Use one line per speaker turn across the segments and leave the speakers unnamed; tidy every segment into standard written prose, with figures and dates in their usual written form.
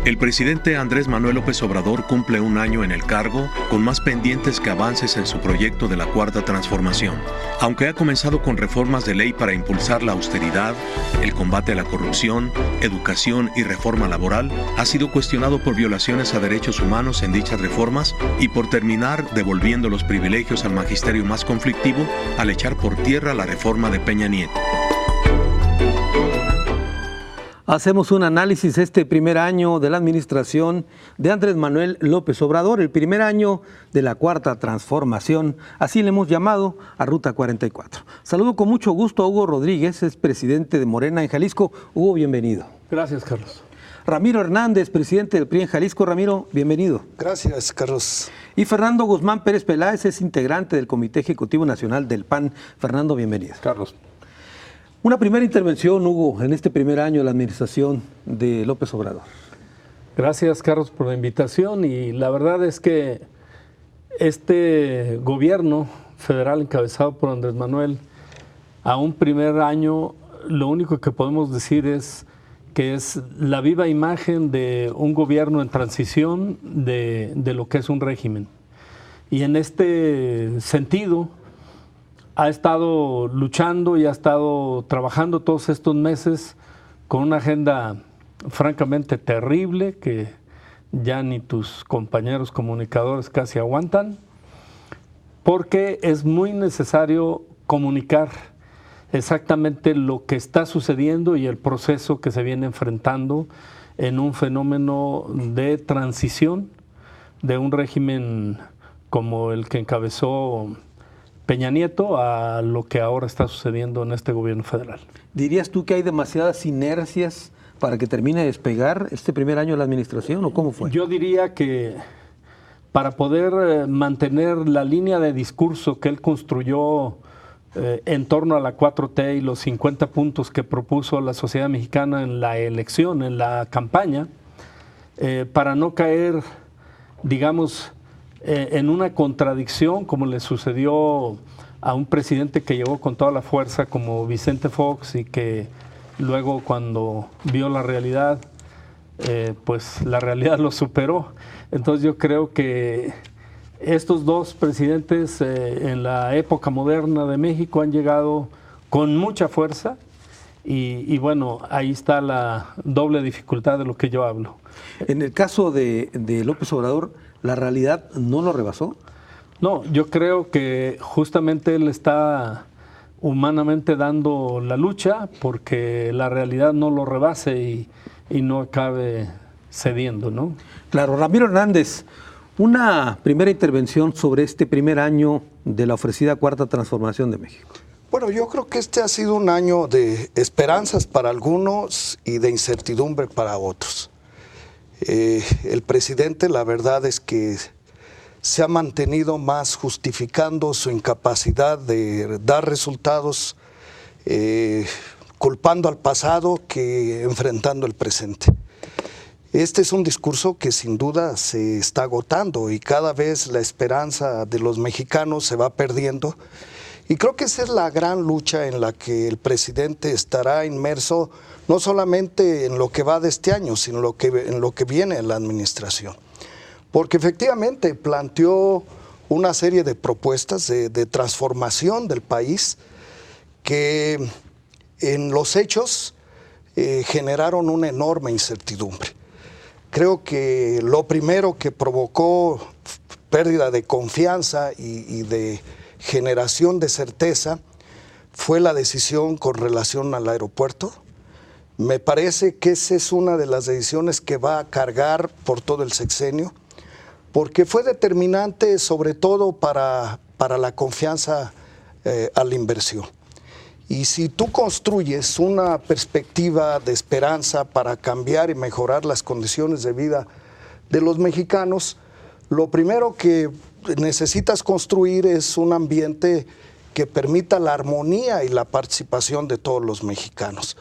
El presidente Andrés Manuel López Obrador cumple un año en el cargo, con más pendientes que avances en su proyecto de la Cuarta Transformación. Aunque ha comenzado con reformas de ley para impulsar la austeridad, el combate a la corrupción, educación y reforma laboral, ha sido cuestionado por violaciones a derechos humanos en dichas reformas y por terminar devolviendo los privilegios al magisterio más conflictivo al echar por tierra la reforma de Peña Nieto.
Hacemos un análisis este primer año de la administración de Andrés Manuel López Obrador, el primer año de la Cuarta Transformación, así le hemos llamado a Ruta 44. Saludo con mucho gusto a Hugo Rodríguez, es presidente de Morena en Jalisco. Hugo, bienvenido.
Gracias, Carlos.
Ramiro Hernández, presidente del PRI en Jalisco. Ramiro, bienvenido.
Gracias, Carlos.
Y Fernando Guzmán Pérez Peláez es integrante del Comité Ejecutivo Nacional del PAN. Fernando, bienvenido.
Carlos.
Una primera intervención, Hugo, en este primer año de la administración de López Obrador.
Gracias, Carlos, por la invitación. Y la verdad es que este gobierno federal encabezado por Andrés Manuel, a un primer año, lo único que podemos decir es que es la viva imagen de un gobierno en transición de lo que es un régimen. Y en este sentido, ha estado luchando y ha estado trabajando todos estos meses con una agenda francamente terrible que ya ni tus compañeros comunicadores casi aguantan, porque es muy necesario comunicar exactamente lo que está sucediendo y el proceso que se viene enfrentando en un fenómeno de transición de un régimen como el que encabezó Peña Nieto a lo que ahora está sucediendo en este gobierno federal.
¿Dirías tú que hay demasiadas inercias para que termine de despegar este primer año de la administración o cómo fue?
Yo diría que para poder mantener la línea de discurso que él construyó en torno a la 4T y los 50 puntos que propuso la sociedad mexicana en la elección, en la campaña, para no caer, digamos, en una contradicción como le sucedió a un presidente que llegó con toda la fuerza como Vicente Fox y que luego cuando vio la realidad, pues la realidad lo superó. Entonces yo creo que estos dos presidentes en la época moderna de México han llegado con mucha fuerza y bueno, ahí está la doble dificultad de lo que yo hablo.
En el caso de López Obrador, ¿la realidad no lo rebasó?
No, yo creo que justamente él está humanamente dando la lucha porque la realidad no lo rebase y no acabe cediendo, ¿no?
Claro, Ramiro Hernández, una primera intervención sobre este primer año de la ofrecida Cuarta Transformación de México.
Bueno, yo creo que este ha sido un año de esperanzas para algunos y de incertidumbre para otros. El presidente, la verdad es que se ha mantenido más justificando su incapacidad de dar resultados, culpando al pasado que enfrentando el presente. Este es un discurso que sin duda se está agotando y cada vez la esperanza de los mexicanos se va perdiendo. Y creo que esa es la gran lucha en la que el presidente estará inmerso, no solamente en lo que va de este año, sino en lo que viene en la administración. Porque efectivamente planteó una serie de propuestas de transformación del país que en los hechos generaron una enorme incertidumbre. Creo que lo primero que provocó pérdida de confianza y de generación de certeza fue la decisión con relación al aeropuerto. Me parece que esa es una de las decisiones que va a cargar por todo el sexenio, porque fue determinante sobre todo para la confianza a la inversión. Y si tú construyes una perspectiva de esperanza para cambiar y mejorar las condiciones de vida de los mexicanos, lo primero que necesitas construir es un ambiente que permita la armonía y la participación de todos los mexicanos.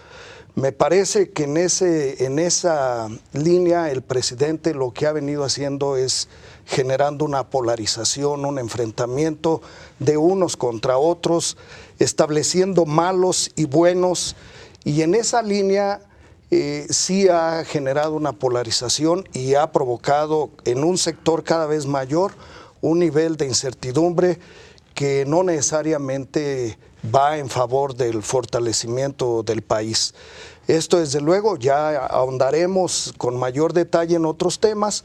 Me parece que en esa línea el presidente lo que ha venido haciendo es generando una polarización, un enfrentamiento de unos contra otros, estableciendo malos y buenos, y en esa línea sí ha generado una polarización y ha provocado en un sector cada vez mayor un nivel de incertidumbre que no necesariamente va en favor del fortalecimiento del país. Esto, desde luego, ya ahondaremos con mayor detalle en otros temas.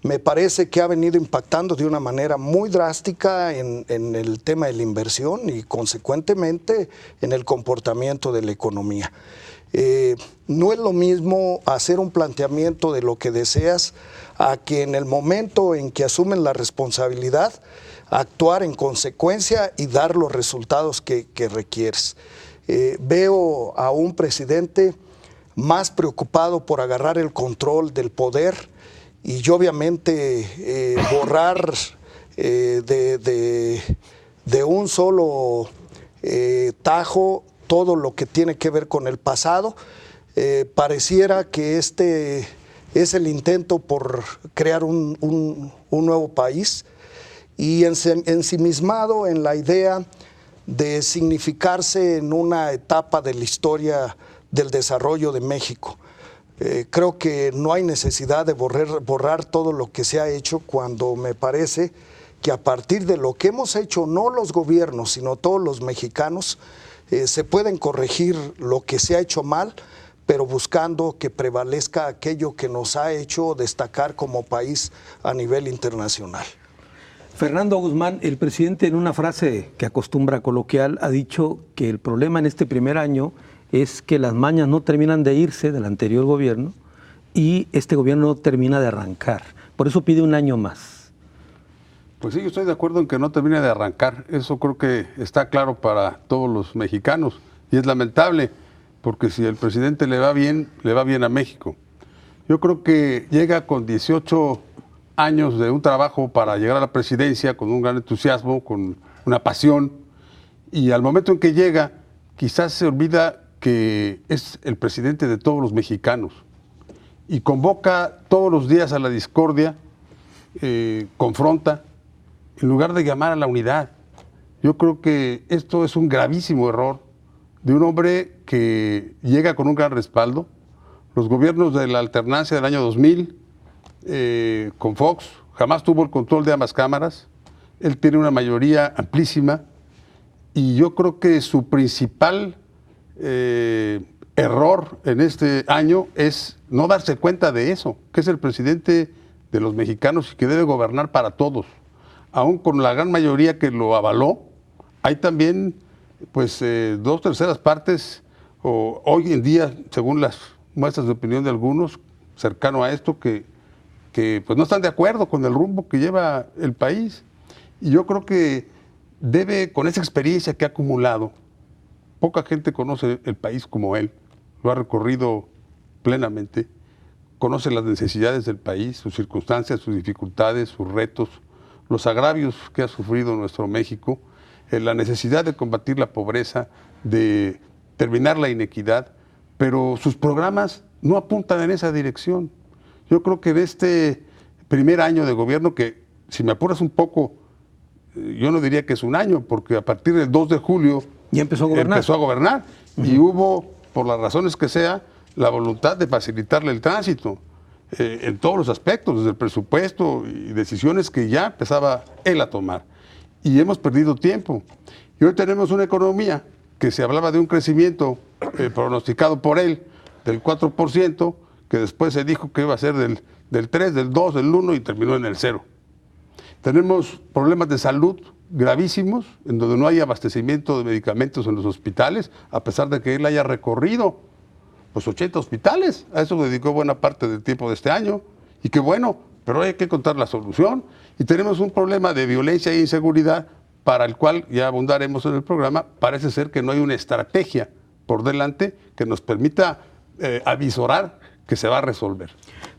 Me parece que ha venido impactando de una manera muy drástica en el tema de la inversión y, consecuentemente, en el comportamiento de la economía. No es lo mismo hacer un planteamiento de lo que deseas a que en el momento en que asumen la responsabilidad, actuar en consecuencia y dar los resultados que requieres. Veo a un presidente más preocupado por agarrar el control del poder y obviamente borrar de un solo tajo todo lo que tiene que ver con el pasado. Pareciera que este es el intento por crear un nuevo país y ensimismado en la idea de significarse en una etapa de la historia del desarrollo de México. Creo que no hay necesidad de borrar todo lo que se ha hecho, cuando me parece que a partir de lo que hemos hecho, no los gobiernos, sino todos los mexicanos, se pueden corregir lo que se ha hecho mal, pero buscando que prevalezca aquello que nos ha hecho destacar como país a nivel internacional.
Fernando Guzmán, el presidente, en una frase que acostumbra coloquial, ha dicho que el problema en este primer año es que las mañas no terminan de irse del anterior gobierno y este gobierno no termina de arrancar. Por eso pide un año más.
Pues sí, yo estoy de acuerdo en que no termine de arrancar. Eso creo que está claro para todos los mexicanos. Y es lamentable, porque si el presidente le va bien a México. Yo creo que llega con 18 años de un trabajo para llegar a la presidencia, con un gran entusiasmo, con una pasión, y al momento en que llega, quizás se olvida que es el presidente de todos los mexicanos y convoca todos los días a la discordia, confronta, en lugar de llamar a la unidad. Yo creo que esto es un gravísimo error de un hombre que llega con un gran respaldo. Los gobiernos de la alternancia del año 2000, con Fox, jamás tuvo el control de ambas cámaras. Él tiene una mayoría amplísima y yo creo que su principal error en este año es no darse cuenta de eso, que es el presidente de los mexicanos y que debe gobernar para todos. Aún con la gran mayoría que lo avaló, hay también pues 2/3 partes, o hoy en día, según las muestras de opinión de algunos, cercano a esto, que pues no están de acuerdo con el rumbo que lleva el país. Y yo creo que debe, con esa experiencia que ha acumulado, poca gente conoce el país como él, lo ha recorrido plenamente, conoce las necesidades del país, sus circunstancias, sus dificultades, sus retos, los agravios que ha sufrido nuestro México, la necesidad de combatir la pobreza, de terminar la inequidad, pero sus programas no apuntan en esa dirección. Yo creo que en este primer año de gobierno, que si me apuras un poco, yo no diría que es un año, porque a partir del 2 de julio
ya empezó a gobernar.
Y hubo, por las razones que sea, la voluntad de facilitarle el tránsito en todos los aspectos, desde el presupuesto y decisiones que ya empezaba él a tomar. Y hemos perdido tiempo. Y hoy tenemos una economía que se hablaba de un crecimiento pronosticado por él del 4%, que después se dijo que iba a ser del 3, del 2, del 1 y terminó en el 0. Tenemos problemas de salud gravísimos, en donde no hay abastecimiento de medicamentos en los hospitales, a pesar de que él haya recorrido pues 80 hospitales. A eso dedicó buena parte del tiempo de este año. Y qué bueno, pero hay que encontrar la solución. Y tenemos un problema de violencia e inseguridad para el cual, ya abundaremos en el programa, parece ser que no hay una estrategia por delante que nos permita avisorar que se va a resolver.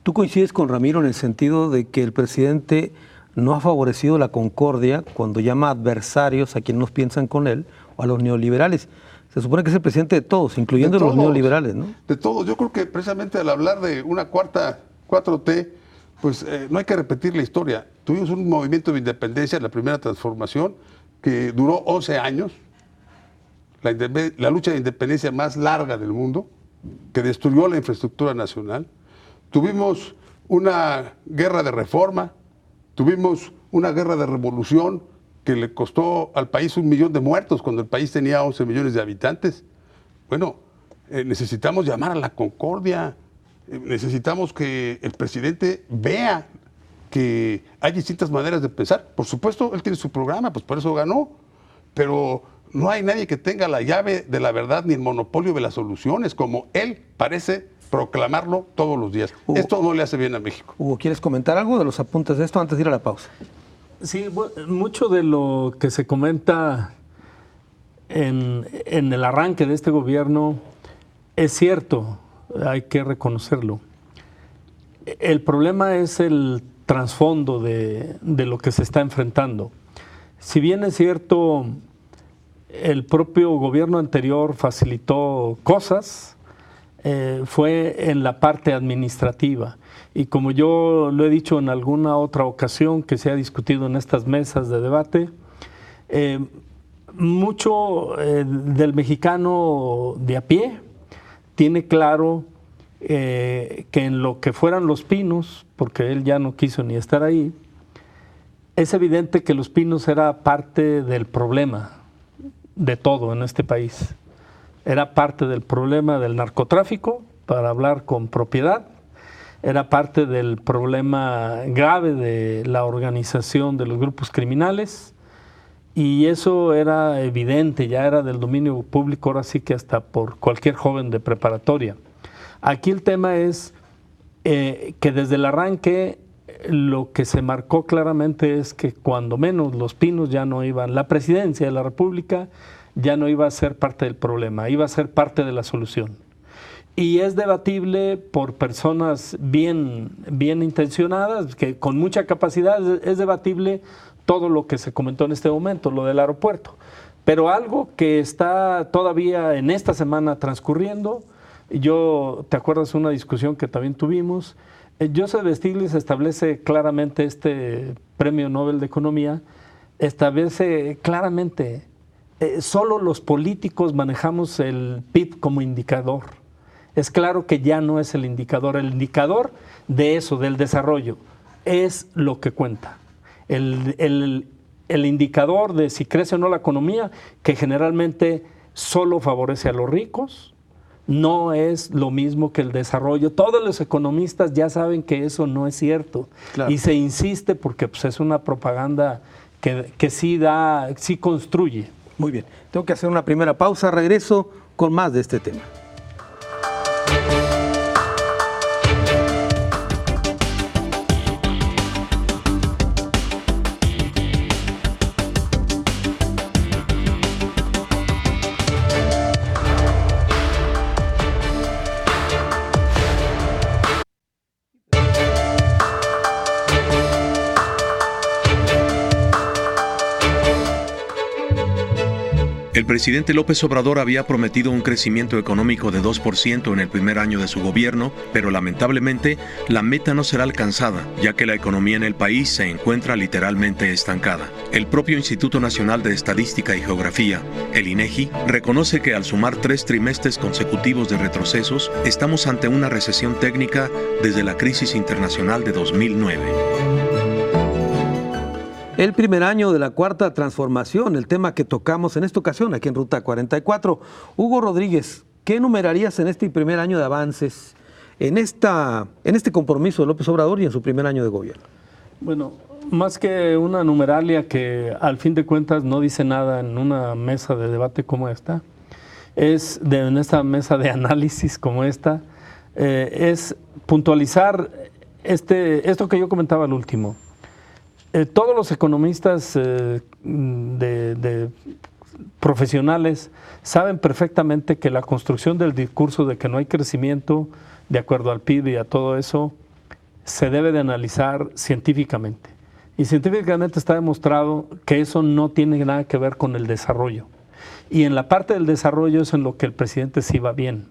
¿Tú coincides con Ramiro en el sentido de que el presidente no ha favorecido la concordia cuando llama adversarios a quienes no piensan con él o a los neoliberales? Se supone que es el presidente de todos, incluyendo los neoliberales, ¿no?
De todos. Yo creo que precisamente al hablar de una cuarta 4T, pues no hay que repetir la historia. Tuvimos un movimiento de independencia, la primera transformación, que duró 11 años, la lucha de independencia más larga del mundo, que destruyó la infraestructura nacional, tuvimos una guerra de reforma, tuvimos una guerra de revolución que le costó al país 1 millón de muertos cuando el país tenía 11 millones de habitantes. Bueno, necesitamos llamar a la concordia, necesitamos que el presidente vea que hay distintas maneras de pensar. Por supuesto, él tiene su programa, pues por eso ganó, pero no hay nadie que tenga la llave de la verdad ni el monopolio de las soluciones, como él parece proclamarlo todos los días.
Hugo,
esto no le hace bien a México.
Hugo, ¿quieres comentar algo de los apuntes de esto antes de ir a la pausa?
Sí, mucho de lo que se comenta en el arranque de este gobierno es cierto, hay que reconocerlo. El problema es el trasfondo de lo que se está enfrentando. Si bien es cierto, el propio gobierno anterior facilitó cosas, fue en la parte administrativa. Y como yo lo he dicho en alguna otra ocasión que se ha discutido en estas mesas de debate, mucho del mexicano de a pie tiene claro que en lo que fueran Los Pinos, porque él ya no quiso ni estar ahí, es evidente que Los Pinos era parte del problema de todo en este país. Era parte del problema del narcotráfico, para hablar con propiedad, era parte del problema grave de la organización de los grupos criminales, y eso era evidente, ya era del dominio público, ahora sí que hasta por cualquier joven de preparatoria. Aquí el tema es que desde el arranque lo que se marcó claramente es que cuando menos Los Pinos ya no iban, la presidencia de la República ya no iba a ser parte del problema, iba a ser parte de la solución. Y es debatible por personas bien intencionadas, que con mucha capacidad, es debatible todo lo que se comentó en este momento, lo del aeropuerto. Pero algo que está todavía en esta semana transcurriendo, ¿te acuerdas una discusión que también tuvimos? Joseph Stiglitz establece claramente este Premio Nobel de Economía, establece claramente, solo los políticos manejamos el PIB como indicador. Es claro que ya no es el indicador de eso, del desarrollo, es lo que cuenta. El indicador de si crece o no la economía, que generalmente solo favorece a los ricos, no es lo mismo que el desarrollo. Todos los economistas ya saben que eso no es cierto. Claro. Y se insiste porque pues, es una propaganda que sí construye.
Muy bien, tengo que hacer una primera pausa, regreso con más de este tema.
El presidente López Obrador había prometido un crecimiento económico de 2% en el primer año de su gobierno, pero lamentablemente la meta no será alcanzada, ya que la economía en el país se encuentra literalmente estancada. El propio Instituto Nacional de Estadística y Geografía, el INEGI, reconoce que al sumar 3 trimestres consecutivos de retrocesos, estamos ante una recesión técnica desde la crisis internacional de 2009.
El primer año de la Cuarta Transformación, el tema que tocamos en esta ocasión aquí en Ruta 44. Hugo Rodríguez, ¿qué enumerarías en este primer año de avances, en este compromiso de López Obrador y en su primer año de gobierno?
Bueno, más que una numeralia que al fin de cuentas no dice nada en una mesa de debate como esta, en esta mesa de análisis como esta, es puntualizar esto que yo comentaba al último. Todos los economistas profesionales saben perfectamente que la construcción del discurso de que no hay crecimiento de acuerdo al PIB y a todo eso se debe de analizar científicamente. Y científicamente está demostrado que eso no tiene nada que ver con el desarrollo. Y en la parte del desarrollo es en lo que el presidente sí va bien.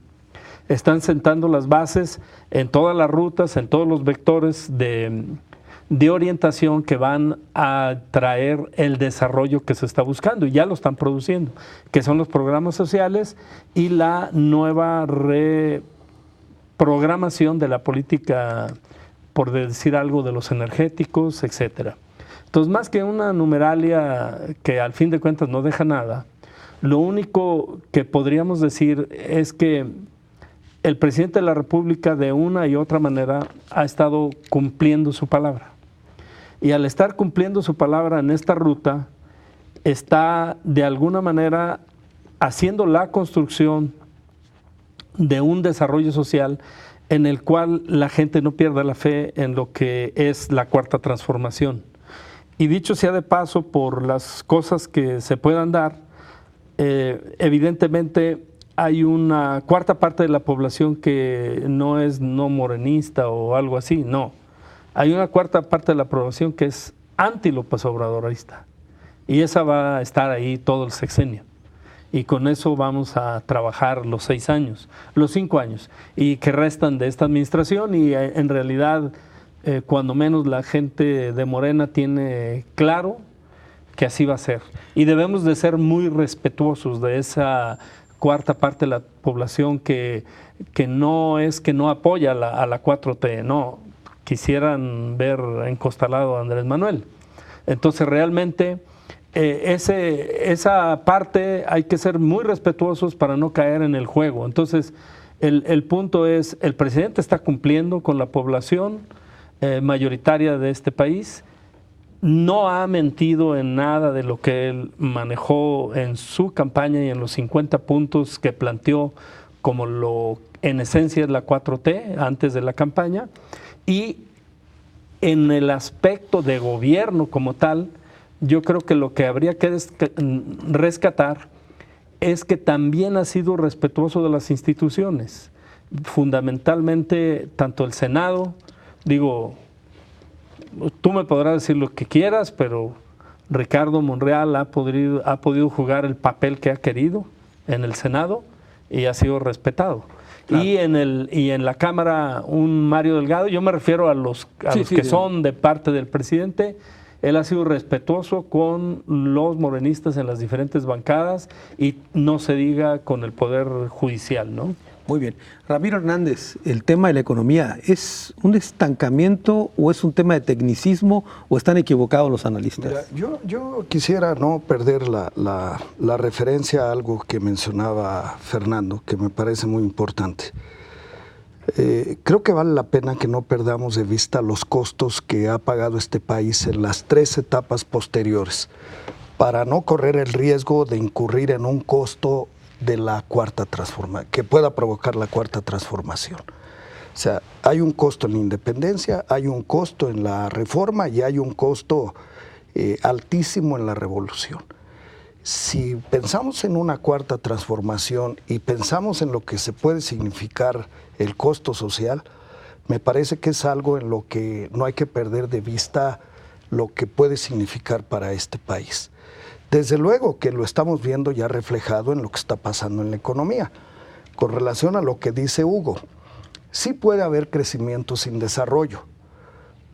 Están sentando las bases en todas las rutas, en todos los vectores de orientación que van a traer el desarrollo que se está buscando y ya lo están produciendo, que son los programas sociales y la nueva reprogramación de la política, por decir algo, de los energéticos, etcétera. Entonces, más que una numeralia que al fin de cuentas no deja nada, lo único que podríamos decir es que el presidente de la República de una y otra manera ha estado cumpliendo su palabra. Y al estar cumpliendo su palabra en esta ruta, está de alguna manera haciendo la construcción de un desarrollo social en el cual la gente no pierda la fe en lo que es la cuarta transformación. Y dicho sea de paso, por las cosas que se puedan dar, evidentemente hay una cuarta parte de la población que no es no morenista o algo así, no. Hay una cuarta parte de la población que es anti-López Obradorista. Y esa va a estar ahí todo el sexenio. Y con eso vamos a trabajar los 6 años, los 5 años, y que restan de esta administración. Y en realidad, cuando menos la gente de Morena tiene claro que así va a ser. Y debemos de ser muy respetuosos de esa cuarta parte de la población que no es que no apoya a la 4T, no. Quisieran ver encostalado a Andrés Manuel. Entonces realmente esa parte hay que ser muy respetuosos para no caer en el juego. Entonces el punto es, el presidente está cumpliendo con la población mayoritaria de este país, no ha mentido en nada de lo que él manejó en su campaña y en los 50 puntos que planteó como lo en esencia es la 4T antes de la campaña. Y en el aspecto de gobierno como tal, yo creo que lo que habría que rescatar es que también ha sido respetuoso de las instituciones, fundamentalmente tanto el Senado, digo, tú me podrás decir lo que quieras, pero Ricardo Monreal ha podido jugar el papel que ha querido en el Senado y ha sido respetado. Claro. Y en la Cámara un Mario Delgado, yo me refiero a los que son de parte del presidente, él ha sido respetuoso con los morenistas en las diferentes bancadas y no se diga con el Poder Judicial, ¿no?
Muy bien. Ramiro Hernández, el tema de la economía, ¿es un estancamiento o es un tema de tecnicismo o están equivocados los analistas?
Mira, yo quisiera no perder la referencia a algo que mencionaba Fernando, que me parece muy importante. Creo que vale la pena que no perdamos de vista los costos que ha pagado este país en las 3 etapas posteriores, para no correr el riesgo de incurrir en un costo de la cuarta transformación, que pueda provocar la cuarta transformación. O sea, hay un costo en la independencia, hay un costo en la reforma y hay un costo altísimo en la revolución. Si pensamos en una cuarta transformación y pensamos en lo que se puede significar el costo social, me parece que es algo en lo que no hay que perder de vista lo que puede significar para este país. Desde luego que lo estamos viendo ya reflejado en lo que está pasando en la economía. Con relación a lo que dice Hugo, sí puede haber crecimiento sin desarrollo,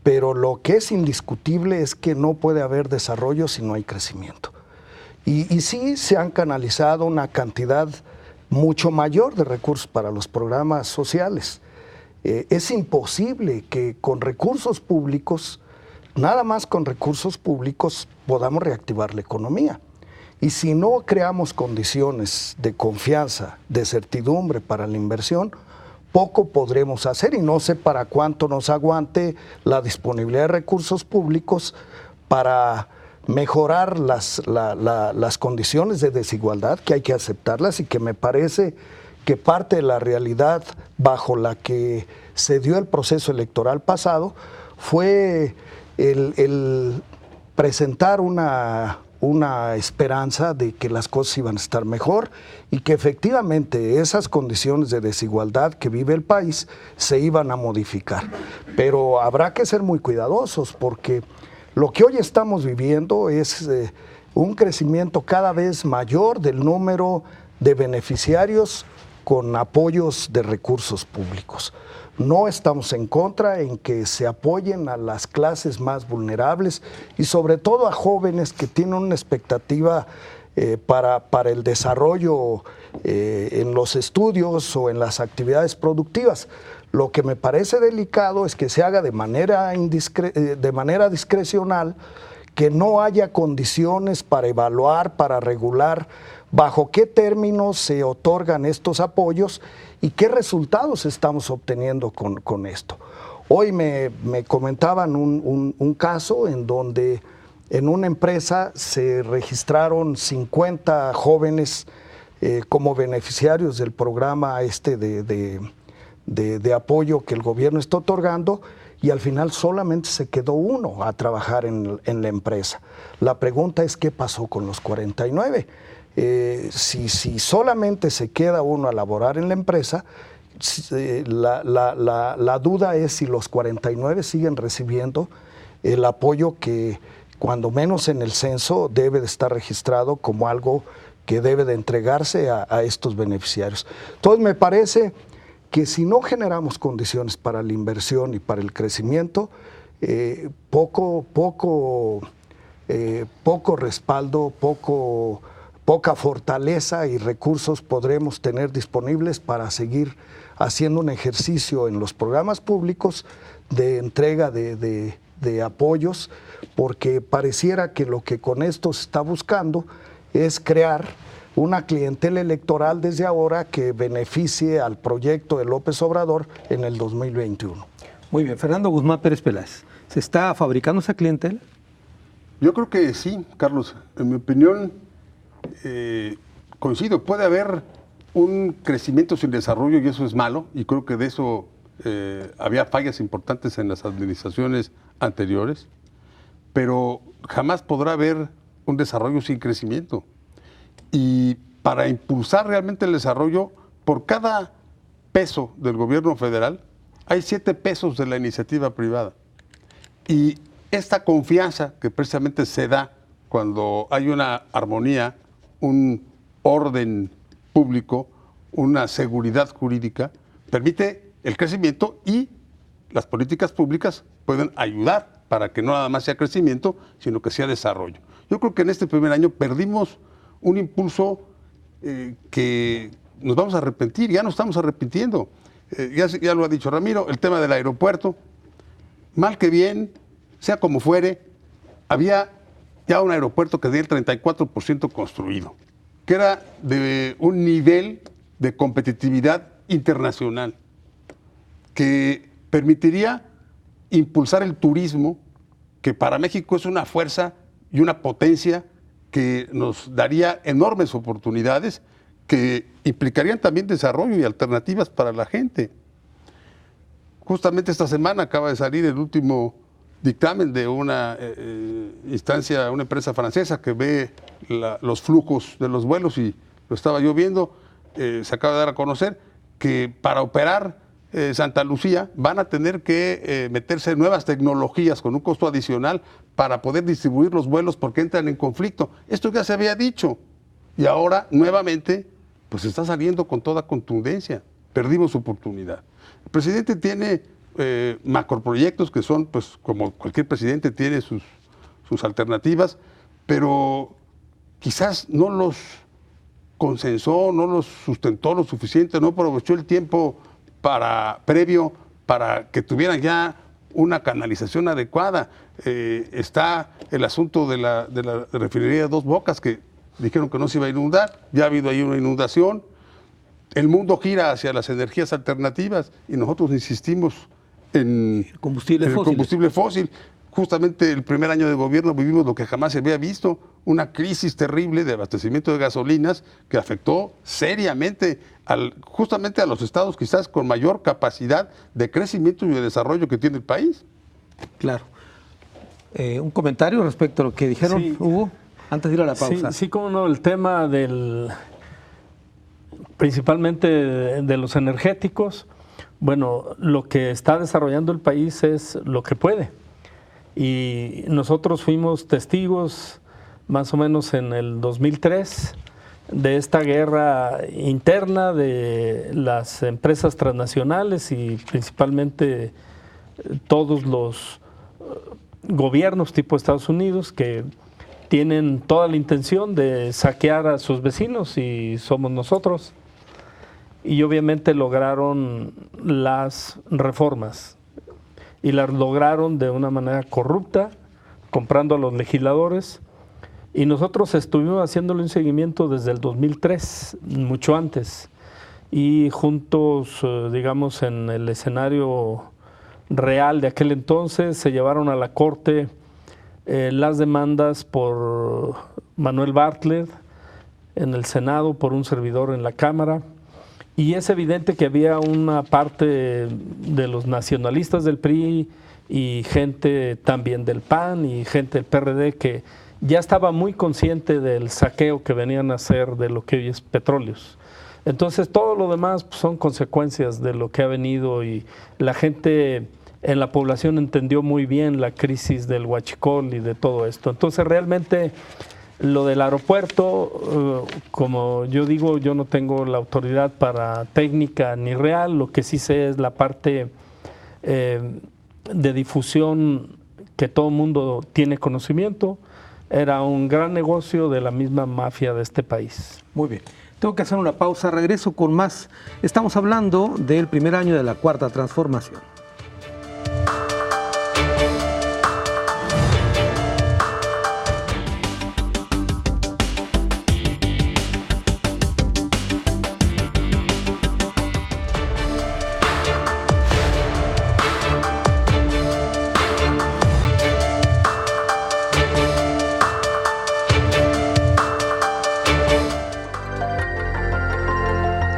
pero lo que es indiscutible es que no puede haber desarrollo si no hay crecimiento. Y sí se han canalizado una cantidad mucho mayor de recursos para los programas sociales. Es imposible que con recursos públicos, nada más con recursos públicos, podamos reactivar la economía. Y si no creamos condiciones de confianza, de certidumbre para la inversión, poco podremos hacer, y no sé para cuánto nos aguante la disponibilidad de recursos públicos para mejorar las condiciones de desigualdad, que hay que aceptarlas y que me parece que parte de la realidad bajo la que se dio el proceso electoral pasado fue el presentar una esperanza de que las cosas iban a estar mejor y que efectivamente esas condiciones de desigualdad que vive el país se iban a modificar. Pero habrá que ser muy cuidadosos porque lo que hoy estamos viviendo es un crecimiento cada vez mayor del número de beneficiarios con apoyos de recursos públicos. No estamos en contra en que se apoyen a las clases más vulnerables y sobre todo a jóvenes que tienen una expectativa para el desarrollo en los estudios o en las actividades productivas. Lo que me parece delicado es que se haga de manera discrecional, que no haya condiciones para evaluar, para regular bajo qué términos se otorgan estos apoyos y qué resultados estamos obteniendo con esto. Hoy me comentaban un caso en donde en una empresa se registraron 50 jóvenes como beneficiarios del programa de apoyo que el gobierno está otorgando, y al final solamente se quedó uno a trabajar en la empresa. La pregunta es ¿qué pasó con los 49? Si solamente se queda uno a laborar en la empresa, la duda es si los 49 siguen recibiendo el apoyo que, cuando menos en el censo, debe de estar registrado como algo que debe de entregarse a estos beneficiarios. Entonces me parece que si no generamos condiciones para la inversión y para el crecimiento, poco respaldo, poca fortaleza y recursos podremos tener disponibles para seguir haciendo un ejercicio en los programas públicos de entrega de apoyos, porque pareciera que lo que con esto se está buscando es crear una clientela electoral desde ahora que beneficie al proyecto de López Obrador en el 2021.
Muy bien, Fernando Guzmán Pérez Peláez, ¿se está fabricando esa clientela?
Yo creo que sí, Carlos. En mi opinión, coincido, puede haber un crecimiento sin desarrollo y eso es malo, y creo que de eso había fallas importantes en las administraciones anteriores, pero jamás podrá haber un desarrollo sin crecimiento. Y para impulsar realmente el desarrollo, por cada peso del gobierno federal, hay 7 pesos de la iniciativa privada. Y esta confianza que precisamente se da cuando hay una armonía, un orden público, una seguridad jurídica, permite el crecimiento, y las políticas públicas pueden ayudar para que no nada más sea crecimiento, sino que sea desarrollo. Yo creo que en este primer año perdimos un impulso que nos vamos a arrepentir, ya nos estamos arrepintiendo. Ya lo ha dicho Ramiro, el tema del aeropuerto, mal que bien, sea como fuere, había ya un aeropuerto que tenía el 34% construido, que era de un nivel de competitividad internacional, que permitiría impulsar el turismo, que para México es una fuerza y una potencia que nos daría enormes oportunidades, que implicarían también desarrollo y alternativas para la gente. Justamente esta semana acaba de salir el último dictamen de una instancia, una empresa francesa que ve los flujos de los vuelos, y lo estaba yo viendo, se acaba de dar a conocer que para operar Santa Lucía van a tener que meterse nuevas tecnologías con un costo adicional para poder distribuir los vuelos porque entran en conflicto. Esto ya se había dicho y ahora nuevamente pues está saliendo con toda contundencia. Perdimos oportunidad. El presidente tiene macroproyectos que son, pues como cualquier presidente tiene sus alternativas, pero quizás no los consensó, no los sustentó lo suficiente, no aprovechó el tiempo previo para que tuvieran ya una canalización adecuada. Está el asunto de la refinería de Dos Bocas, que dijeron que no se iba a inundar, ya ha habido ahí una inundación. El mundo gira hacia las energías alternativas y nosotros insistimos en el combustible fósil. Justamente el primer año de gobierno vivimos lo que jamás se había visto, una crisis terrible de abastecimiento de gasolinas que afectó seriamente justamente a los estados quizás con mayor capacidad de crecimiento y de desarrollo que tiene el país.
Claro. Un comentario respecto a lo que dijeron, sí, Hugo, antes de ir a la pausa.
Sí, como no, el tema principalmente de los energéticos. Bueno, lo que está desarrollando el país es lo que puede. Y nosotros fuimos testigos más o menos en el 2003 de esta guerra interna de las empresas transnacionales y principalmente todos los gobiernos tipo Estados Unidos que tienen toda la intención de saquear a sus vecinos, y somos nosotros. Y obviamente lograron las reformas y las lograron de una manera corrupta, comprando a los legisladores, y nosotros estuvimos haciéndole un seguimiento desde el 2003, mucho antes, y juntos, digamos, en el escenario real de aquel entonces, se llevaron a la corte las demandas por Manuel Bartlett en el Senado, por un servidor en la Cámara, y es evidente que había una parte de los nacionalistas del PRI y gente también del PAN y gente del PRD que ya estaba muy consciente del saqueo que venían a hacer de lo que hoy es Petróleos. Entonces todo lo demás pues, son consecuencias de lo que ha venido, y la gente en la población entendió muy bien la crisis del huachicol y de todo esto. Entonces realmente lo del aeropuerto, como yo digo, yo no tengo la autoridad para técnica ni real, lo que sí sé es la parte de difusión que todo el mundo tiene conocimiento. Era un gran negocio de la misma mafia de este país.
Muy bien. Tengo que hacer una pausa, regreso con más. Estamos hablando del primer año de la Cuarta Transformación.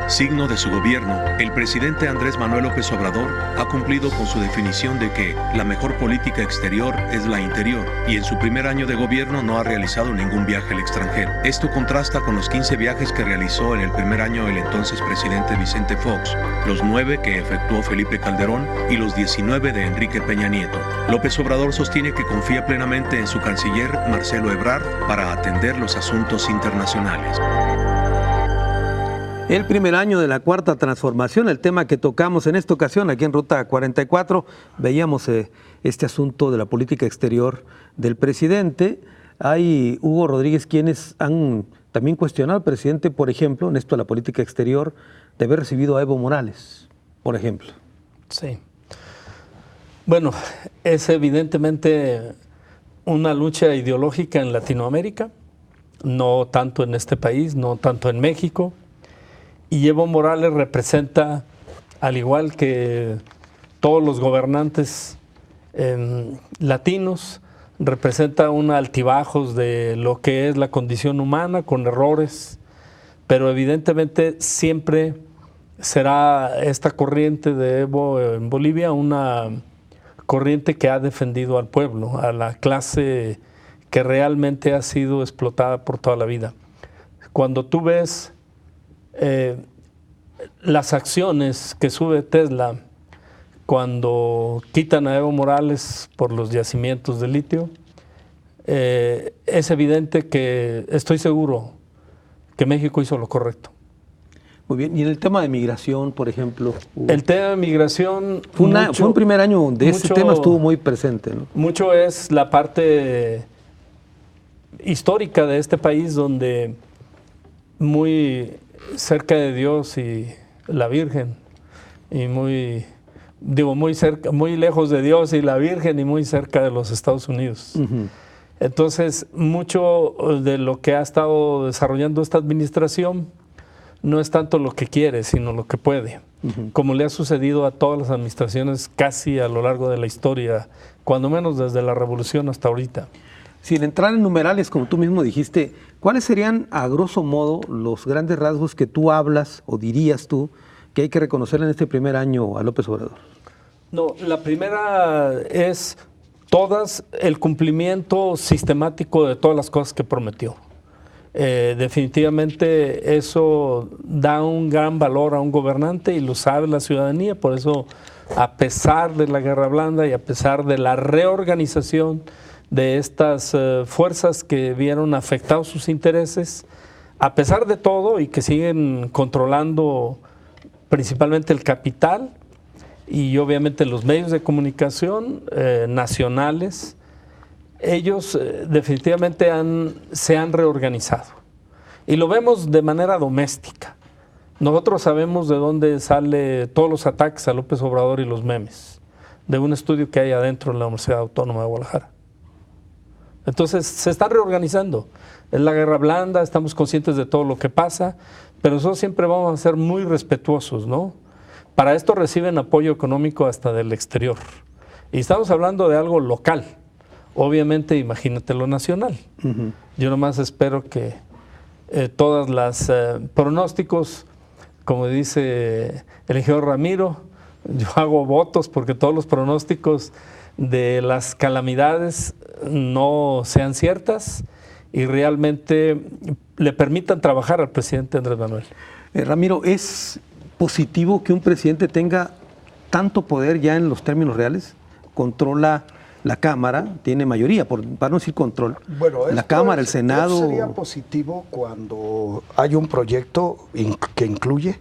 Signo de su gobierno, el presidente Andrés Manuel López Obrador ha cumplido con su definición de que la mejor política exterior es la interior, y en su primer año de gobierno no ha realizado ningún viaje al extranjero. Esto contrasta con los 15 viajes que realizó en el primer año el entonces presidente Vicente Fox, los 9 que efectuó Felipe Calderón y los 19 de Enrique Peña Nieto. López Obrador sostiene que confía plenamente en su canciller Marcelo Ebrard para atender los asuntos internacionales.
El primer año de la Cuarta Transformación, el tema que tocamos en esta ocasión aquí en Ruta 44, veíamos este asunto de la política exterior del presidente. Hay Hugo Rodríguez quienes han también cuestionado al presidente, por ejemplo, en esto de la política exterior, de haber recibido a Evo Morales, por ejemplo.
Sí. Bueno, es evidentemente una lucha ideológica en Latinoamérica, no tanto en este país, no tanto en México. Y Evo Morales representa, al igual que todos los gobernantes latinos, representa un altibajos de lo que es la condición humana, con errores, pero evidentemente siempre será esta corriente de Evo en Bolivia una corriente que ha defendido al pueblo, a la clase que realmente ha sido explotada por toda la vida. Cuando tú ves las acciones que sube Tesla cuando quitan a Evo Morales por los yacimientos de litio, es evidente que estoy seguro que México hizo lo correcto.
Muy bien, y en el tema de migración, por ejemplo.
El tema de migración
fue un primer año donde ese tema estuvo muy presente, ¿no?
Mucho es la parte histórica de este país, donde muy cerca de Dios y la Virgen, y muy cerca, muy lejos de Dios y la Virgen, y muy cerca de los Estados Unidos. Uh-huh. Entonces, mucho de lo que ha estado desarrollando esta administración no es tanto lo que quiere, sino lo que puede, uh-huh, como le ha sucedido a todas las administraciones casi a lo largo de la historia, cuando menos desde la Revolución hasta ahorita.
Sin entrar en numerales, como tú mismo dijiste, ¿cuáles serían, a grosso modo, los grandes rasgos que tú hablas o dirías tú que hay que reconocer en este primer año a López Obrador?
No, la primera es el cumplimiento sistemático de todas las cosas que prometió. Definitivamente eso da un gran valor a un gobernante y lo sabe la ciudadanía, por eso a pesar de la guerra blanda y a pesar de la reorganización de estas fuerzas que vieron afectados sus intereses, a pesar de todo y que siguen controlando principalmente el capital y obviamente los medios de comunicación nacionales, ellos definitivamente se han reorganizado. Y lo vemos de manera doméstica. Nosotros sabemos de dónde salen todos los ataques a López Obrador y los memes, de un estudio que hay adentro en la Universidad Autónoma de Guadalajara. Entonces se están reorganizando. Es la guerra blanda, estamos conscientes de todo lo que pasa, pero nosotros siempre vamos a ser muy respetuosos, ¿no? Para esto reciben apoyo económico hasta del exterior. Y estamos hablando de algo local. Obviamente, imagínate lo nacional. Yo nomás espero que todas las pronósticos, como dice el ingeniero Ramiro, yo hago votos porque todos los pronósticos de las calamidades no sean ciertas y realmente le permitan trabajar al presidente Andrés Manuel.
Ramiro, ¿es positivo que un presidente tenga tanto poder ya en los términos reales? Controla la Cámara, tiene mayoría, para no decir control.
Bueno,
la Cámara, el Senado.
Sería positivo cuando hay un proyecto que incluye,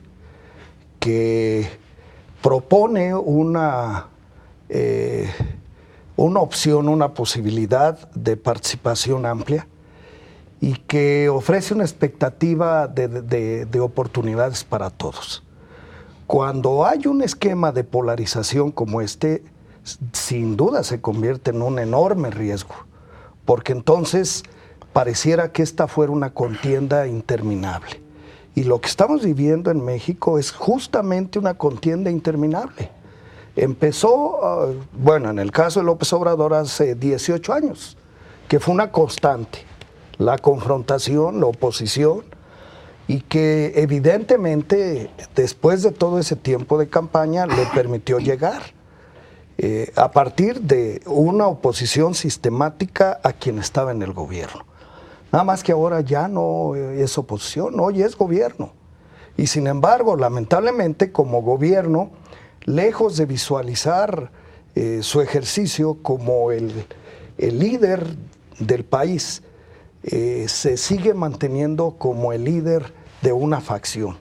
que propone una opción, una posibilidad de participación amplia y que ofrece una expectativa de oportunidades para todos. Cuando hay un esquema de polarización como este, sin duda se convierte en un enorme riesgo, porque entonces pareciera que esta fuera una contienda interminable. Y lo que estamos viviendo en México es justamente una contienda interminable. Empezó, bueno, en el caso de López Obrador hace 18 años, que fue una constante, la confrontación, la oposición, y que evidentemente después de todo ese tiempo de campaña le permitió llegar a partir de una oposición sistemática a quien estaba en el gobierno. Nada más que ahora ya no es oposición, hoy es gobierno. Y sin embargo, lamentablemente, como gobierno, lejos de visualizar su ejercicio como el líder del país, se sigue manteniendo como el líder de una facción,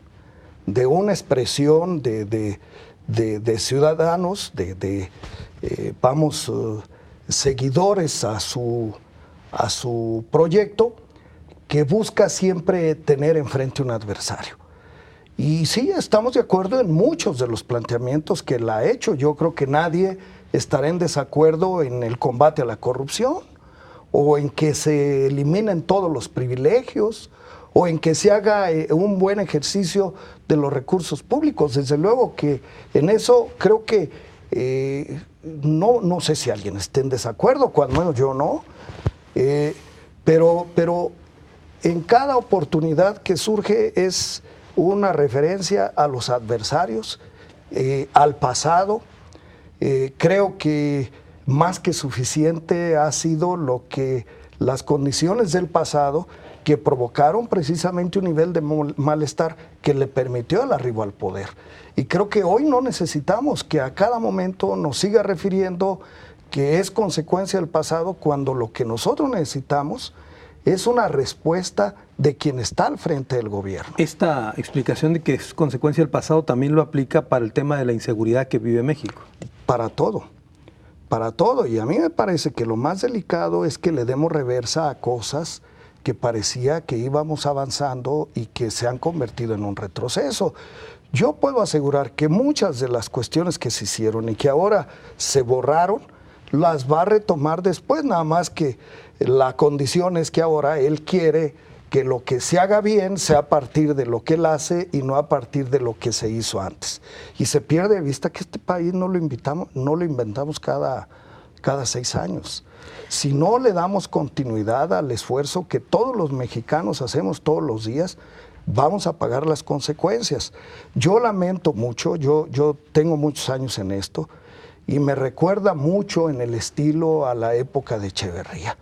de una expresión de ciudadanos, seguidores a su proyecto, que busca siempre tener enfrente un adversario. Y sí, estamos de acuerdo en muchos de los planteamientos que él ha hecho. Yo creo que nadie estará en desacuerdo en el combate a la corrupción, o en que se eliminen todos los privilegios, o en que se haga un buen ejercicio de los recursos públicos. Desde luego que en eso creo que no sé si alguien esté en desacuerdo, cuando menos yo no, pero en cada oportunidad que surge es una referencia a los adversarios, al pasado. Creo que más que suficiente ha sido lo que las condiciones del pasado que provocaron precisamente un nivel de malestar que le permitió el arribo al poder. Y creo que hoy no necesitamos que a cada momento nos siga refiriendo que es consecuencia del pasado, cuando lo que nosotros necesitamos es una respuesta de quien está al frente del gobierno.
Esta explicación de que es consecuencia del pasado también lo aplica para el tema de la inseguridad que vive México.
Para todo. Y a mí me parece que lo más delicado es que le demos reversa a cosas que parecía que íbamos avanzando y que se han convertido en un retroceso. Yo puedo asegurar que muchas de las cuestiones que se hicieron y que ahora se borraron, las va a retomar después, nada más que la condición es que ahora él quiere que lo que se haga bien sea a partir de lo que él hace y no a partir de lo que se hizo antes. Y se pierde de vista que este país no lo inventamos cada 6 años. Si no le damos continuidad al esfuerzo que todos los mexicanos hacemos todos los días, vamos a pagar las consecuencias. Yo lamento mucho, yo tengo muchos años en esto y me recuerda mucho en el estilo a la época de Echeverría.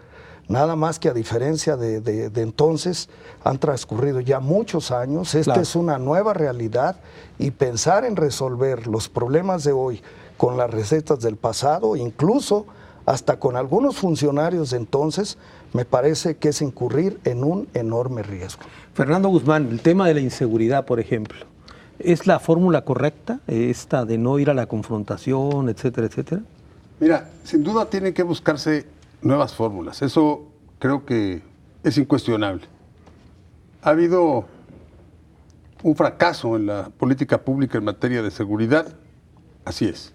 Nada más que a diferencia de entonces, han transcurrido ya muchos años. Esta es una nueva realidad y pensar en resolver los problemas de hoy con las recetas del pasado, incluso hasta con algunos funcionarios de entonces, me parece que es incurrir en un enorme riesgo.
Fernando Guzmán, el tema de la inseguridad, por ejemplo, ¿es la fórmula correcta, esta de no ir a la confrontación, etcétera, etcétera?
Mira, sin duda tienen que buscarse nuevas fórmulas. Eso creo que es incuestionable. Ha habido un fracaso en la política pública en materia de seguridad, así es.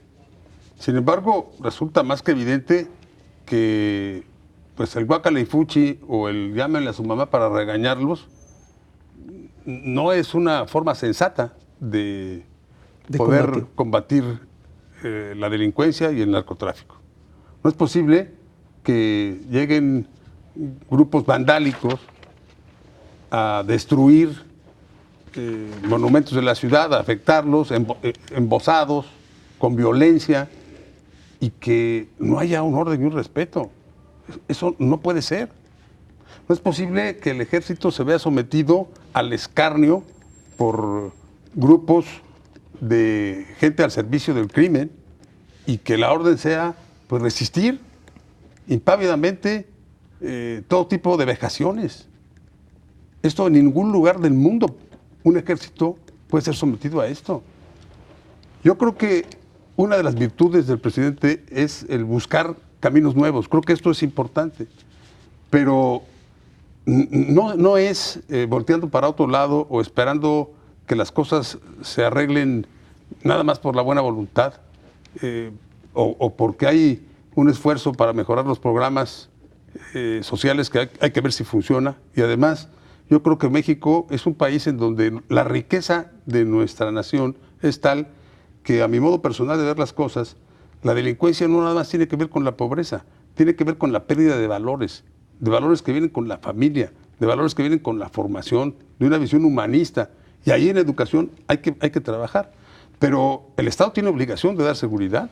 Sin embargo, resulta más que evidente que pues el guácala y fuchi o el llámenle a su mamá para regañarlos no es una forma sensata de poder combatir la delincuencia y el narcotráfico. No es posible que lleguen grupos vandálicos a destruir monumentos de la ciudad, a afectarlos, embosados, con violencia, y que no haya un orden y un respeto. Eso no puede ser. No es posible que el ejército se vea sometido al escarnio por grupos de gente al servicio del crimen y que la orden sea pues resistir impávidamente todo tipo de vejaciones. Esto en ningún lugar del mundo un ejército puede ser sometido a esto. Yo creo que una de las virtudes del presidente es el buscar caminos nuevos. Creo que esto es importante, pero no es volteando para otro lado o esperando que las cosas se arreglen nada más por la buena voluntad o porque hay un esfuerzo para mejorar los programas sociales que hay que ver si funciona. Y además, yo creo que México es un país en donde la riqueza de nuestra nación es tal que, a mi modo personal de ver las cosas, la delincuencia no nada más tiene que ver con la pobreza, tiene que ver con la pérdida de valores que vienen con la familia, de valores que vienen con la formación, de una visión humanista. Y ahí en educación hay que trabajar. Pero el Estado tiene obligación de dar seguridad,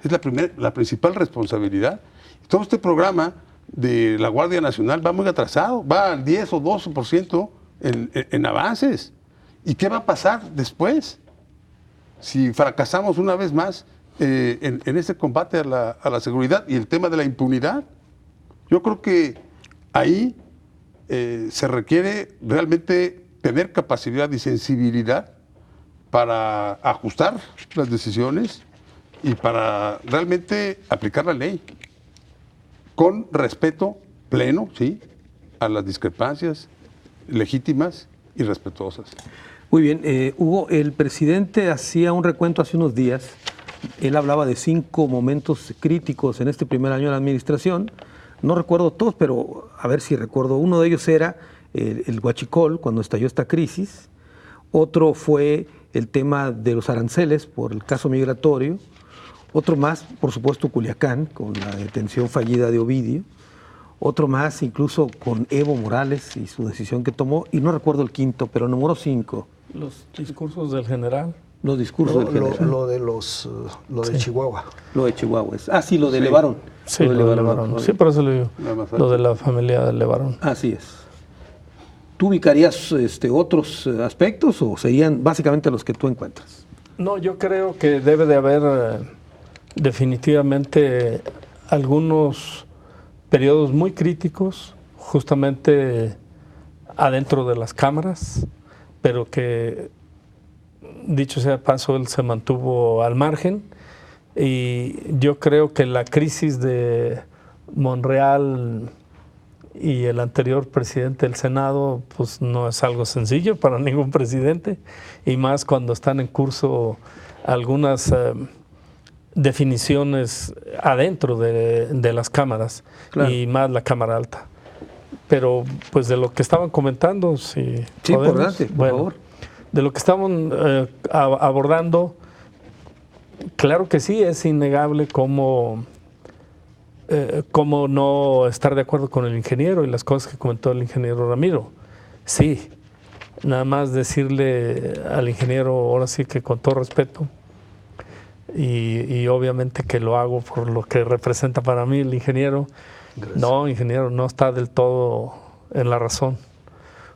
es la principal responsabilidad. Todo este programa de la Guardia Nacional va muy atrasado, va al 10 o 12% en avances. ¿Y qué va a pasar después? Si fracasamos una vez más en este combate a la seguridad y el tema de la impunidad. Yo creo que ahí se requiere realmente tener capacidad y sensibilidad para ajustar las decisiones y para realmente aplicar la ley con respeto pleno, ¿sí?, a las discrepancias legítimas y respetuosas.
Muy bien, Hugo, el presidente hacía un recuento hace unos días. Él hablaba de 5 momentos críticos en este primer año de la administración. No recuerdo todos, pero a ver si recuerdo. Uno de ellos era el huachicol, cuando estalló esta crisis. Otro fue el tema de los aranceles por el caso migratorio. Otro más, por supuesto, Culiacán, con la detención fallida de Ovidio. Otro más, incluso con Evo Morales y su decisión que tomó. Y no recuerdo el quinto, pero número 5.
Los discursos del general.
Los discursos del general.
Lo de Chihuahua.
Lo de Chihuahua. Sí, lo de Levarón.
Sí, lo de Levarón. Sí, por eso le digo. Lo de la familia de Levarón.
Así es. ¿Tú ubicarías otros aspectos o serían básicamente los que tú encuentras?
No, yo creo que debe de haber definitivamente algunos periodos muy críticos, justamente adentro de las cámaras, pero que, dicho sea de paso, él se mantuvo al margen. Y yo creo que la crisis de Monreal y el anterior presidente del Senado, pues no es algo sencillo para ningún presidente, y más cuando están en curso algunas definiciones adentro de las cámaras, claro, y más la Cámara Alta. Pero pues de lo que estaban comentando, si
sí, podemos, por favor.
De lo que estaban abordando, claro que sí, es innegable cómo no estar de acuerdo con el ingeniero y las cosas que comentó el ingeniero Ramiro. Sí, nada más decirle al ingeniero, ahora sí que con todo respeto, y obviamente que lo hago por lo que representa para mí el ingeniero. Gracias. No, ingeniero, no está del todo en la razón.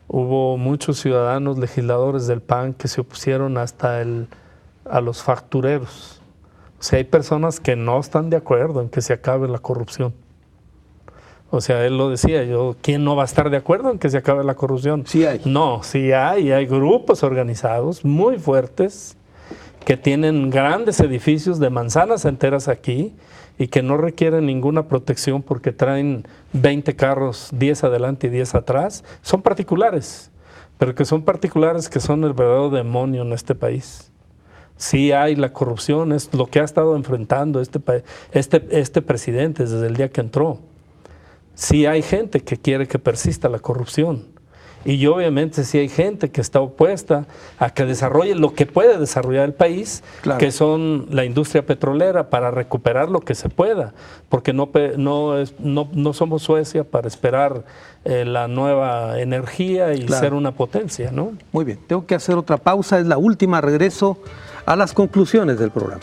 Hubo muchos ciudadanos, legisladores del PAN que se opusieron hasta a los factureros. O O sea, hay personas que no están de acuerdo en que se acabe la corrupción. O sea, él lo decía, ¿quién no va a estar de acuerdo en que se acabe la corrupción?
Sí hay.
No, sí hay grupos organizados muy fuertes que tienen grandes edificios de manzanas enteras aquí y que no requieren ninguna protección porque traen 20 carros, 10 adelante y 10 atrás. Son particulares, pero que son particulares que son el verdadero demonio en este país. Sí hay la corrupción, es lo que ha estado enfrentando este presidente desde el día que entró. Sí hay gente que quiere que persista la corrupción y obviamente sí hay gente que está opuesta a que desarrolle lo que puede desarrollar el país, claro, que son la industria petrolera, para recuperar lo que se pueda, porque no somos Suecia para esperar la nueva energía y claro, ser una potencia, ¿no?
Muy bien, tengo que hacer otra pausa, es la última, regreso a las conclusiones del programa.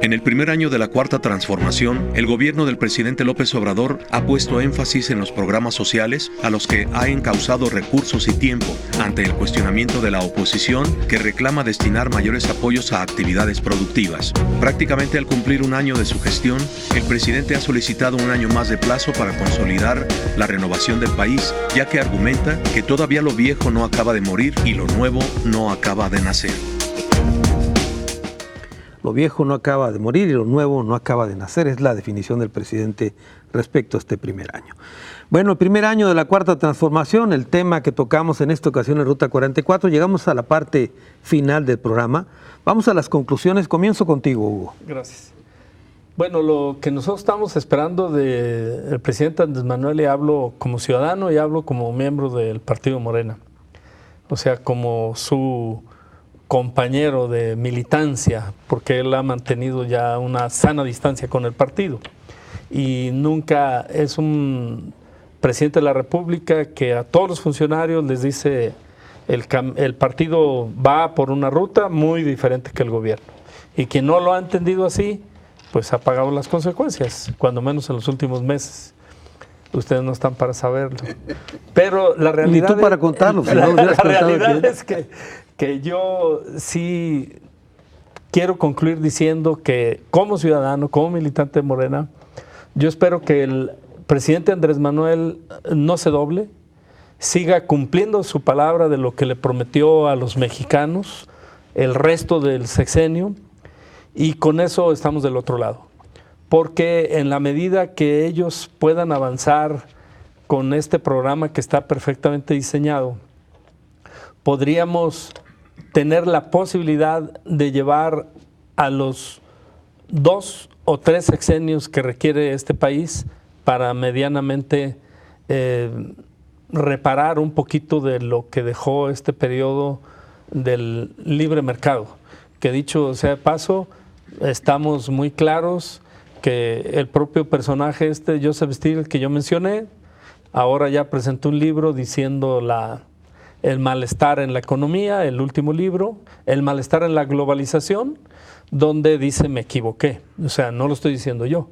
En el primer año de la Cuarta Transformación, el gobierno del presidente López Obrador ha puesto énfasis en los programas sociales a los que ha encauzado recursos y tiempo ante el cuestionamiento de la oposición que reclama destinar mayores apoyos a actividades productivas. Prácticamente al cumplir un año de su gestión, el presidente ha solicitado un año más de plazo para consolidar la renovación del país, ya que argumenta que todavía lo viejo no acaba de morir y lo nuevo no acaba de nacer.
Lo viejo no acaba de morir y lo nuevo no acaba de nacer, es la definición del presidente respecto a este primer año. Bueno, el primer año de la Cuarta Transformación, el tema que tocamos en esta ocasión en Ruta 44, llegamos a la parte final del programa. Vamos a las conclusiones, comienzo contigo, Hugo.
Gracias. Bueno, lo que nosotros estamos esperando del presidente Andrés Manuel, y hablo como ciudadano y hablo como miembro del Partido Morena, o sea, como su compañero de militancia, porque él ha mantenido ya una sana distancia con el partido y nunca es un presidente de la República que a todos los funcionarios les dice el partido va por una ruta muy diferente que el gobierno, y quien no lo ha entendido así pues ha pagado las consecuencias, cuando menos en los últimos meses. Ustedes no están para saberlo, pero la realidad,
ni tú para contarlo,
la realidad es que yo sí quiero concluir diciendo que como ciudadano, como militante de Morena, yo espero que el presidente Andrés Manuel no se doble, siga cumpliendo su palabra de lo que le prometió a los mexicanos el resto del sexenio, y con eso estamos del otro lado. Porque en la medida que ellos puedan avanzar con este programa que está perfectamente diseñado, podríamos tener la posibilidad de llevar a los 2 o 3 sexenios que requiere este país para medianamente reparar un poquito de lo que dejó este periodo del libre mercado. Que dicho sea de paso, estamos muy claros que el propio personaje Joseph Stiglitz, que yo mencioné, ahora ya presentó un libro diciendo el malestar en la economía, el último libro, el malestar en la globalización, donde dice me equivoqué. O sea, no lo estoy diciendo yo,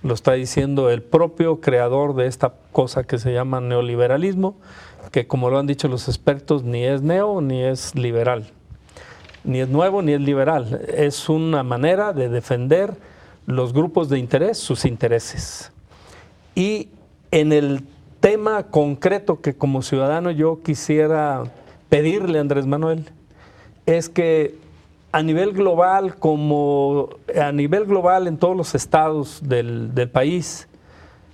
lo está diciendo el propio creador de esta cosa que se llama neoliberalismo, que como lo han dicho los expertos, ni es neo ni es liberal, ni es nuevo ni es liberal. Es una manera de defender los grupos de interés, sus intereses. Y en el tema concreto que como ciudadano yo quisiera pedirle a Andrés Manuel es que a nivel global, en todos los estados del país,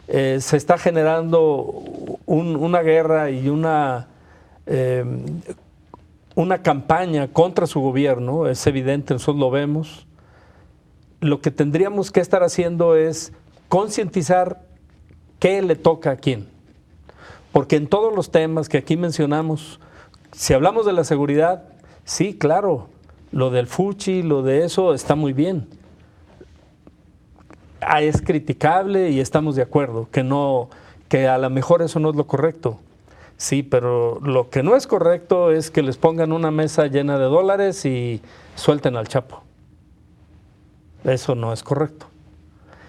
se está generando una guerra y una campaña contra su gobierno, es evidente, nosotros lo vemos. Lo que tendríamos que estar haciendo es concientizar qué le toca a quién. Porque en todos los temas que aquí mencionamos, si hablamos de la seguridad, sí, claro, lo del fuchi, lo de eso está muy bien. Es criticable y estamos de acuerdo, que no que a lo mejor eso no es lo correcto. Sí, pero lo que no es correcto es que les pongan una mesa llena de dólares y suelten al Chapo. Eso no es correcto.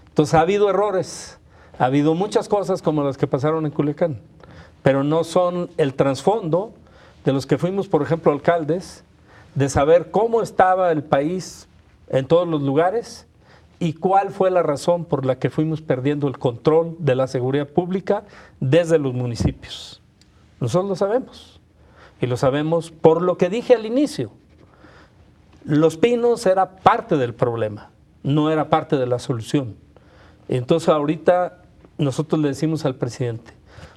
Entonces ha habido errores, ha habido muchas cosas como las que pasaron en Culiacán, pero no son el trasfondo de los que fuimos, por ejemplo, alcaldes, de saber cómo estaba el país en todos los lugares y cuál fue la razón por la que fuimos perdiendo el control de la seguridad pública desde los municipios. Nosotros lo sabemos, y lo sabemos por lo que dije al inicio. Los Pinos era parte del problema, no era parte de la solución. Entonces ahorita nosotros le decimos al presidente,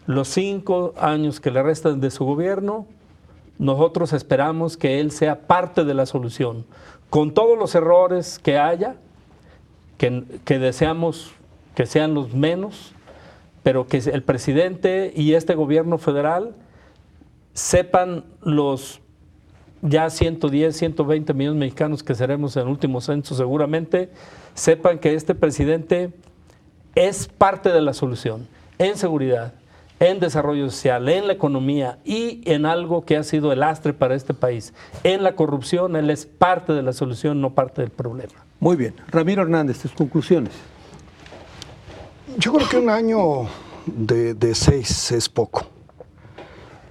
los 5 años que le restan de su gobierno, nosotros esperamos que él sea parte de la solución, con todos los errores que haya, que deseamos que sean los menos, pero que el presidente y este gobierno federal sepan los ya 110, 120 millones de mexicanos que seremos en el último censo seguramente, sepan que este presidente es parte de la solución en seguridad, en desarrollo social, en la economía y en algo que ha sido el lastre para este país. En la corrupción, él es parte de la solución, no parte del problema.
Muy bien. Ramiro Hernández, tus conclusiones.
Yo creo que un año de 6 es poco.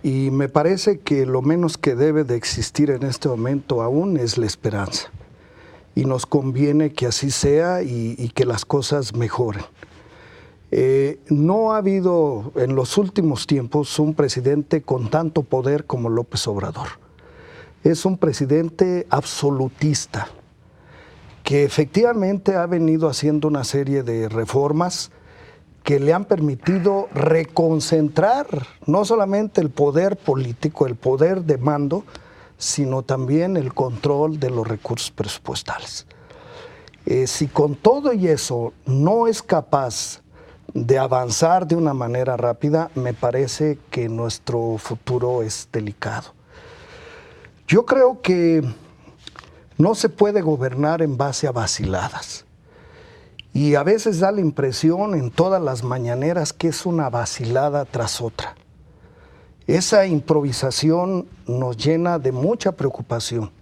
Y me parece que lo menos que debe de existir en este momento aún es la esperanza. Y nos conviene que así sea y que las cosas mejoren. No ha habido en los últimos tiempos un presidente con tanto poder como López Obrador. Es un presidente absolutista que efectivamente ha venido haciendo una serie de reformas que le han permitido reconcentrar no solamente el poder político, el poder de mando, sino también el control de los recursos presupuestales. Si con todo y eso no es capaz de avanzar de una manera rápida, me parece que nuestro futuro es delicado. Yo creo que no se puede gobernar en base a vaciladas. Y a veces da la impresión en todas las mañaneras que es una vacilada tras otra. Esa improvisación nos llena de mucha preocupación,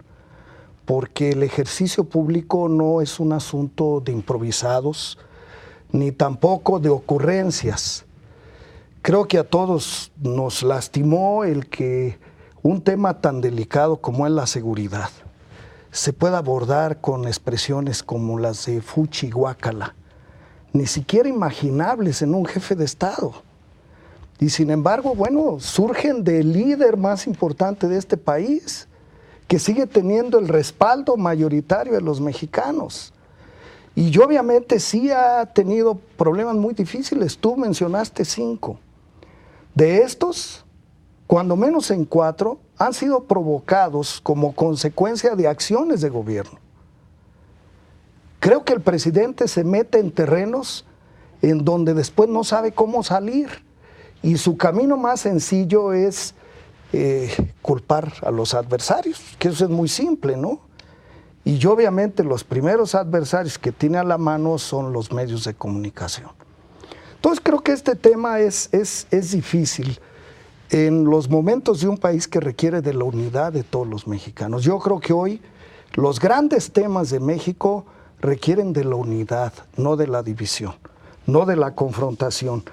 porque el ejercicio público no es un asunto de improvisados, ni tampoco de ocurrencias. Creo que a todos nos lastimó el que un tema tan delicado como es la seguridad se pueda abordar con expresiones como las de fuchi y guácala, ni siquiera imaginables en un jefe de Estado. Y sin embargo, bueno, surgen del líder más importante de este país, que sigue teniendo el respaldo mayoritario de los mexicanos. Y obviamente sí ha tenido problemas muy difíciles. Tú mencionaste 5. De estos, cuando menos en 4, han sido provocados como consecuencia de acciones de gobierno. Creo que el presidente se mete en terrenos en donde después no sabe cómo salir. Y su camino más sencillo es culpar a los adversarios, que eso es muy simple, ¿no? Y obviamente los primeros adversarios que tiene a la mano son los medios de comunicación. Entonces creo que este tema es difícil en los momentos de un país que requiere de la unidad de todos los mexicanos. Yo creo que hoy los grandes temas de México requieren de la unidad, no de la división, no de la confrontación.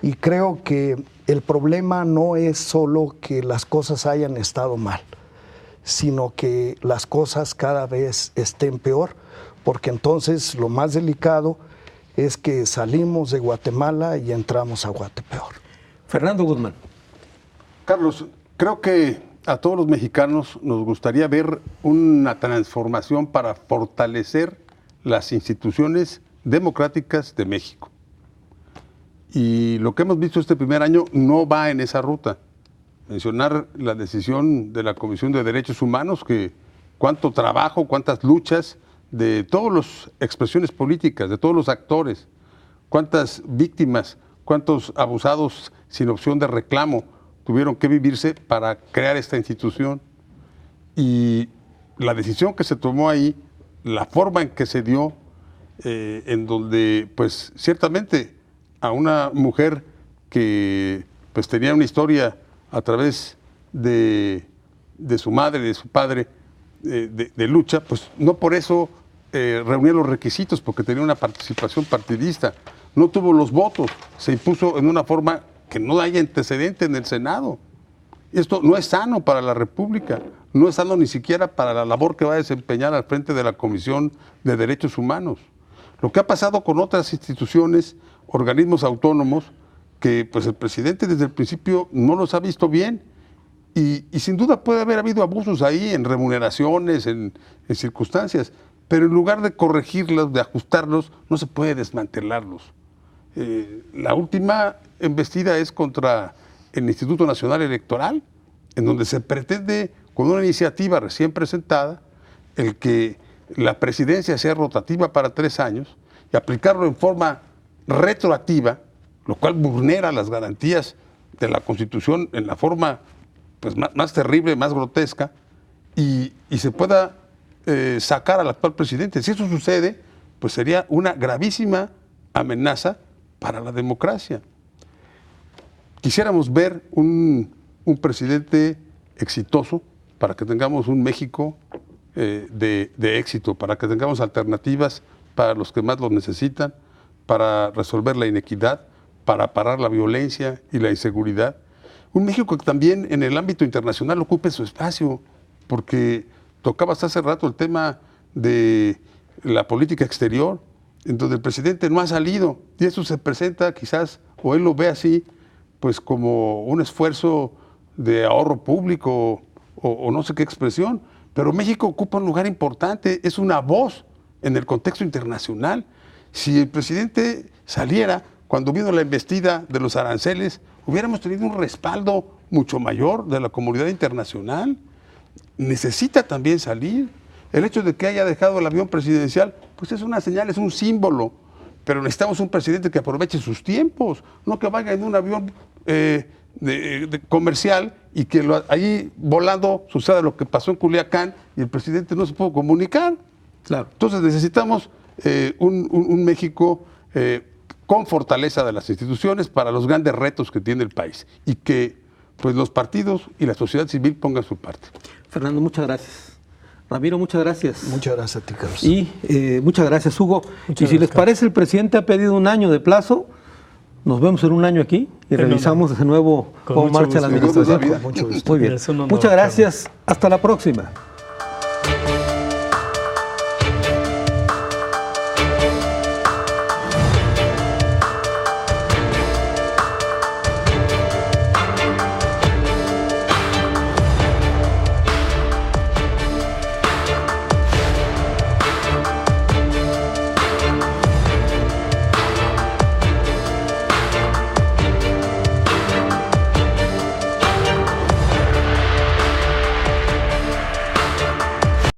Y creo que el problema no es solo que las cosas hayan estado mal, sino que las cosas cada vez estén peor, porque entonces lo más delicado es que salimos de Guatemala y entramos a Guatepeor.
Fernando Guzmán.
Carlos, creo que a todos los mexicanos nos gustaría ver una transformación para fortalecer las instituciones democráticas de México. Y lo que hemos visto este primer año no va en esa ruta. Mencionar la decisión de la Comisión de Derechos Humanos, que cuánto trabajo, cuántas luchas de todas las expresiones políticas, de todos los actores, cuántas víctimas, cuántos abusados sin opción de reclamo tuvieron que vivirse para crear esta institución. Y la decisión que se tomó ahí, la forma en que se dio, en donde pues ciertamente a una mujer que pues tenía una historia a través de su madre, de su padre, de lucha, pues no por eso reunía los requisitos, porque tenía una participación partidista. No tuvo los votos, se impuso en una forma que no hay antecedente en el Senado. Esto no es sano para la República, no es sano ni siquiera para la labor que va a desempeñar al frente de la Comisión de Derechos Humanos. Lo que ha pasado con otras instituciones, organismos autónomos, que pues el presidente desde el principio no los ha visto bien, y sin duda puede haber habido abusos ahí en remuneraciones, en circunstancias, pero en lugar de corregirlos, de ajustarlos, no se puede desmantelarlos. La última embestida es contra el Instituto Nacional Electoral, en donde se pretende, con una iniciativa recién presentada, el que la presidencia sea rotativa para 3 años y aplicarlo en forma retroactiva, lo cual vulnera las garantías de la Constitución en la forma pues, más terrible, más grotesca, y se pueda sacar al actual presidente. Si eso sucede, pues sería una gravísima amenaza para la democracia. Quisiéramos ver un presidente exitoso para que tengamos un México de éxito, para que tengamos alternativas para los que más lo necesitan, para resolver la inequidad, para parar la violencia y la inseguridad. Un México que también en el ámbito internacional ocupe su espacio, porque tocaba hasta hace rato el tema de la política exterior, en donde el presidente no ha salido, y eso se presenta quizás, o él lo ve así, pues como un esfuerzo de ahorro público, o no sé qué expresión, pero México ocupa un lugar importante, es una voz en el contexto internacional. Si el presidente saliera cuando vino la embestida de los aranceles, hubiéramos tenido un respaldo mucho mayor de la comunidad internacional. Necesita también salir. El hecho de que haya dejado el avión presidencial, pues es una señal, es un símbolo, pero necesitamos un presidente que aproveche sus tiempos, no que vaya en un avión comercial y que ahí volando suceda lo que pasó en Culiacán y el presidente no se pudo comunicar.
Claro.
Entonces necesitamos un México con fortaleza de las instituciones para los grandes retos que tiene el país y que pues, los partidos y la sociedad civil pongan su parte.
Fernando, muchas gracias. Ramiro, muchas gracias.
Muchas gracias a ti, Carlos.
Y muchas gracias, Hugo.
Muchas
si les
gracias,
parece, el presidente ha pedido 1 año de plazo. Nos vemos en 1 año aquí y revisamos de nuevo cómo marcha la administración.
Con mucho gusto.
Muy bien. Muchas gracias. Hasta la próxima.